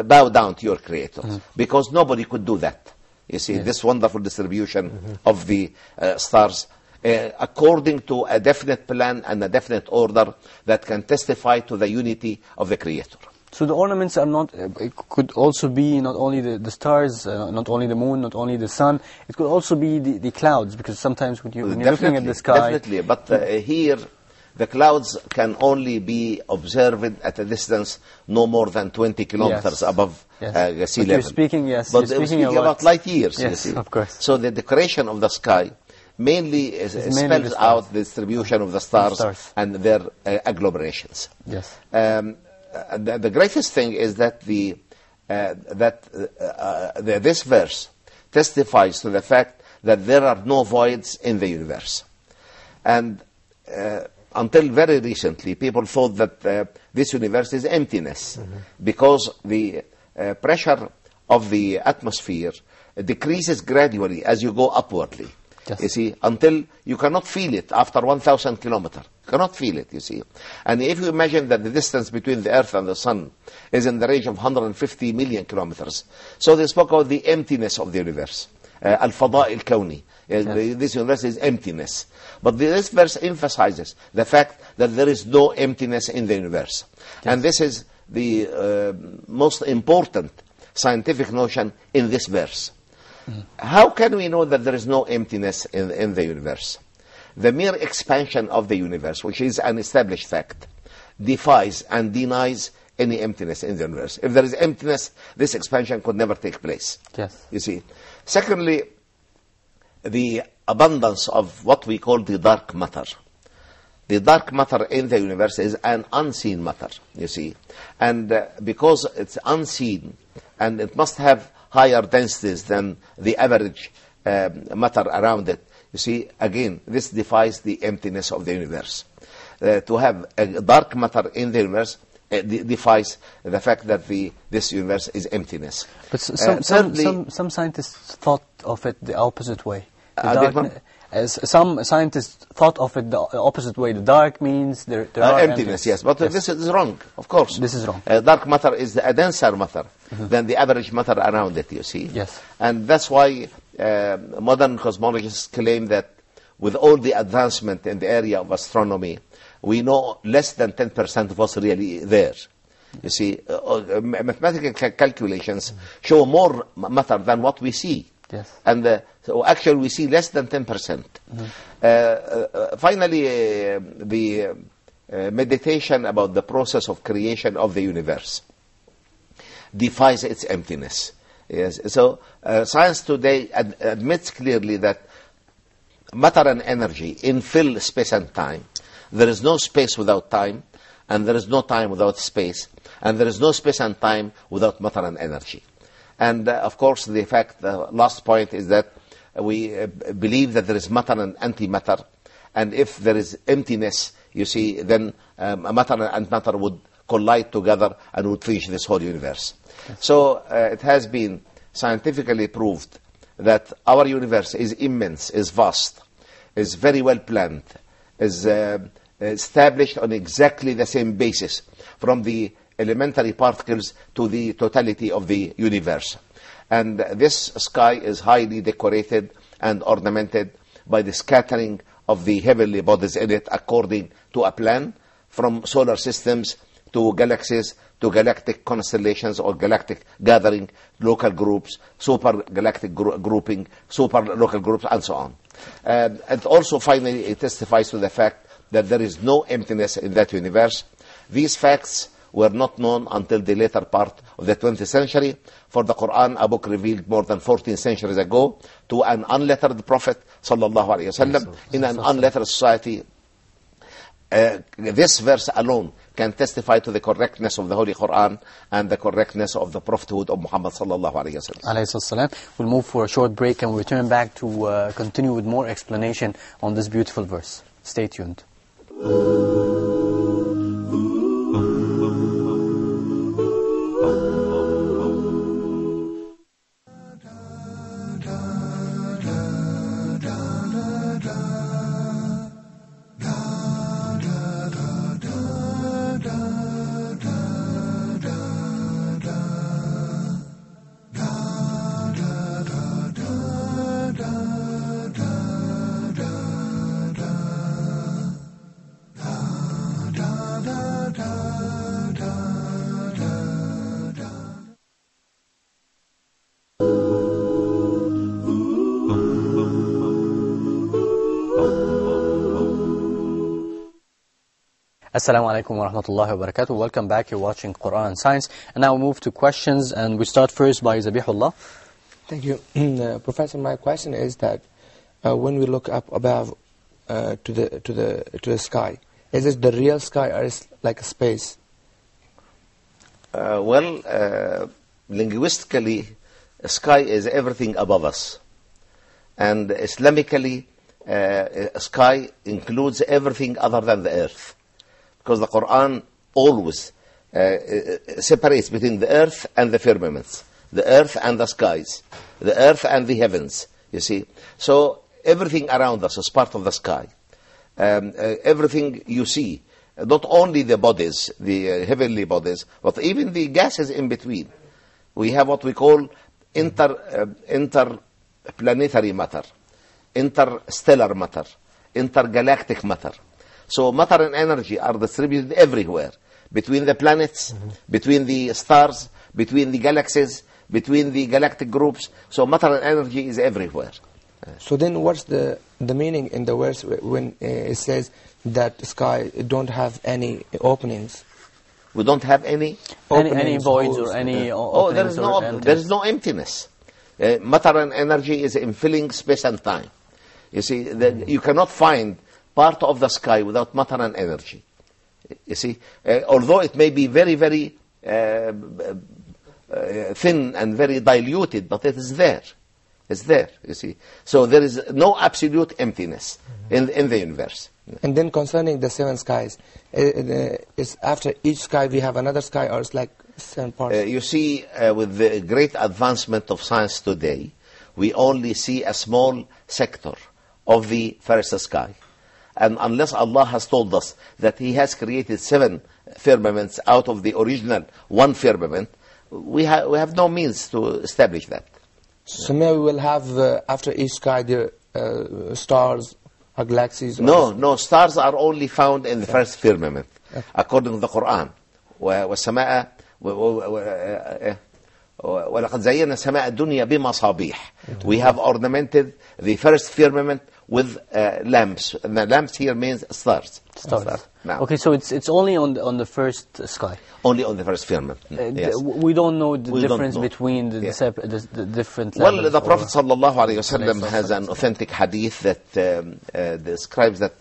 bow down to your Creator, because nobody could do that. You see, this wonderful distribution of the stars, according to a definite plan and a definite order that can testify to the unity of the Creator. So the ornaments are not, it could also be not only the stars, not only the moon, not only the sun, it could also be the clouds, because sometimes when you're looking at the sky... Definitely, but here the clouds can only be observed at a distance no more than 20 kilometers above sea level. You're speaking, But we're speaking about light years, yes, you see. Of course. So the decoration of the sky mainly spells out the distribution of the stars and their agglomerations. Yes. The greatest thing is that this verse testifies to the fact that there are no voids in the universe. And until very recently, people thought that this universe is emptiness, because the pressure of the atmosphere decreases gradually as you go upwardly. Yes. You see, until you cannot feel it after 1,000 kilometers. Cannot feel it, you see. And if you imagine that the distance between the Earth and the Sun is in the range of 150 million kilometers, so they spoke about the emptiness of the universe. Al-Fada' al-Kawni. This universe is emptiness. But this verse emphasizes the fact that there is no emptiness in the universe. Yes. And this is the most important scientific notion in this verse. How can we know that there is no emptiness in the universe? The mere expansion of the universe, which is an established fact, defies and denies any emptiness in the universe. If there is emptiness, this expansion could never take place. Yes. You see. Secondly, the abundance of what we call the dark matter. The dark matter in the universe is an unseen matter, you see. And because it's unseen, and it must have higher densities than the average matter around it, you see, again, this defies the emptiness of the universe. To have a dark matter in the universe defies the fact that this universe is emptiness. But some scientists thought of it the opposite way. Some scientists thought of it the opposite way. The dark means there are emptiness, yes. But this is wrong, of course. This is wrong. Dark matter is a denser matter than the average matter around it, you see. Yes. And that's why modern cosmologists claim that with all the advancement in the area of astronomy, we know less than 10% of what's really there. You see, mathematical calculations show more matter than what we see. Yes. And so actually we see less than 10%. Finally, the meditation about the process of creation of the universe defies its emptiness. Yes. So science today admits clearly that matter and energy infill space and time. There is no space without time, and there is no time without space, and there is no space and time without matter and energy. And of course, the last point is that we believe that there is matter and antimatter, and if there is emptiness, you see, then matter and matter would collide together and would finish this whole universe. So it has been scientifically proved that our universe is immense, is vast, is very well planned, is established on exactly the same basis, from the elementary particles to the totality of the universe. And this sky is highly decorated and ornamented by the scattering of the heavenly bodies in it according to a plan, from solar systems to galaxies to galactic constellations or galactic gathering, local groups, super galactic grouping, super local groups, and so on. And also finally it testifies to the fact that there is no emptiness in that universe. These facts were not known until the later part of the 20th century. For the Qur'an, a book revealed more than 14 centuries ago to an unlettered prophet, sallallahu alaihi wasallam, in an unlettered society. This verse alone can testify to the correctness of the Holy Qur'an and the correctness of the prophethood of Muhammad sallallahu alaihi wasallam. We'll move for a short break and we'll return back to continue with more explanation on this beautiful verse. Stay tuned. Assalamu alaikum wa rahmatullahi wa barakatuh. Welcome back. You're watching Quran and Science. And now we move to questions, and we start first by Zabihullah. Thank you. Professor, my question is that when we look up above to the sky, is it the real sky or is it like a space? Linguistically, sky is everything above us. And Islamically, sky includes everything other than the earth. Because the Quran always separates between the earth and the firmaments, the earth and the skies, the earth and the heavens, you see. So everything around us is part of the sky. Everything you see, not only the bodies, the heavenly bodies, but even the gases in between. We have what we call interplanetary matter, interstellar matter, intergalactic matter. So matter and energy are distributed everywhere, between the planets, between the stars, between the galaxies, between the galactic groups. So matter and energy is everywhere. So then what's the meaning in the verse when it says that the sky don't have any openings? We don't have any voids or any openings? There is no emptiness. Matter and energy is in filling space and time. You see, you cannot find part of the sky without matter and energy. You see, although it may be very, very thin and very diluted, but it is there. It's there, you see. So there is no absolute emptiness in the universe. And then concerning the 7 skies, is after each sky we have another sky, or it's like 7 parts? You see, with the great advancement of science today, we only see a small sector of the first sky. And unless Allah has told us that He has created 7 firmaments out of the original 1 firmament, we have no means to establish that. So maybe we will have, after each sky, the stars or galaxies? No, stars are only found in the first firmament, according to the Quran. وَالسَّمَاءَ وَلَقَدْ زَيَّنَا السَّمَاءَ الدُّنْيَا بِمَصَابِيحَ. We have ornamented the first firmament with lamps. And the lamps here means stars. Now. Okay, so it's only on the first sky. Only on the first firmament. Yes. We don't know the difference between the different levels. Well, the Prophet ﷺ has an authentic hadith that describes that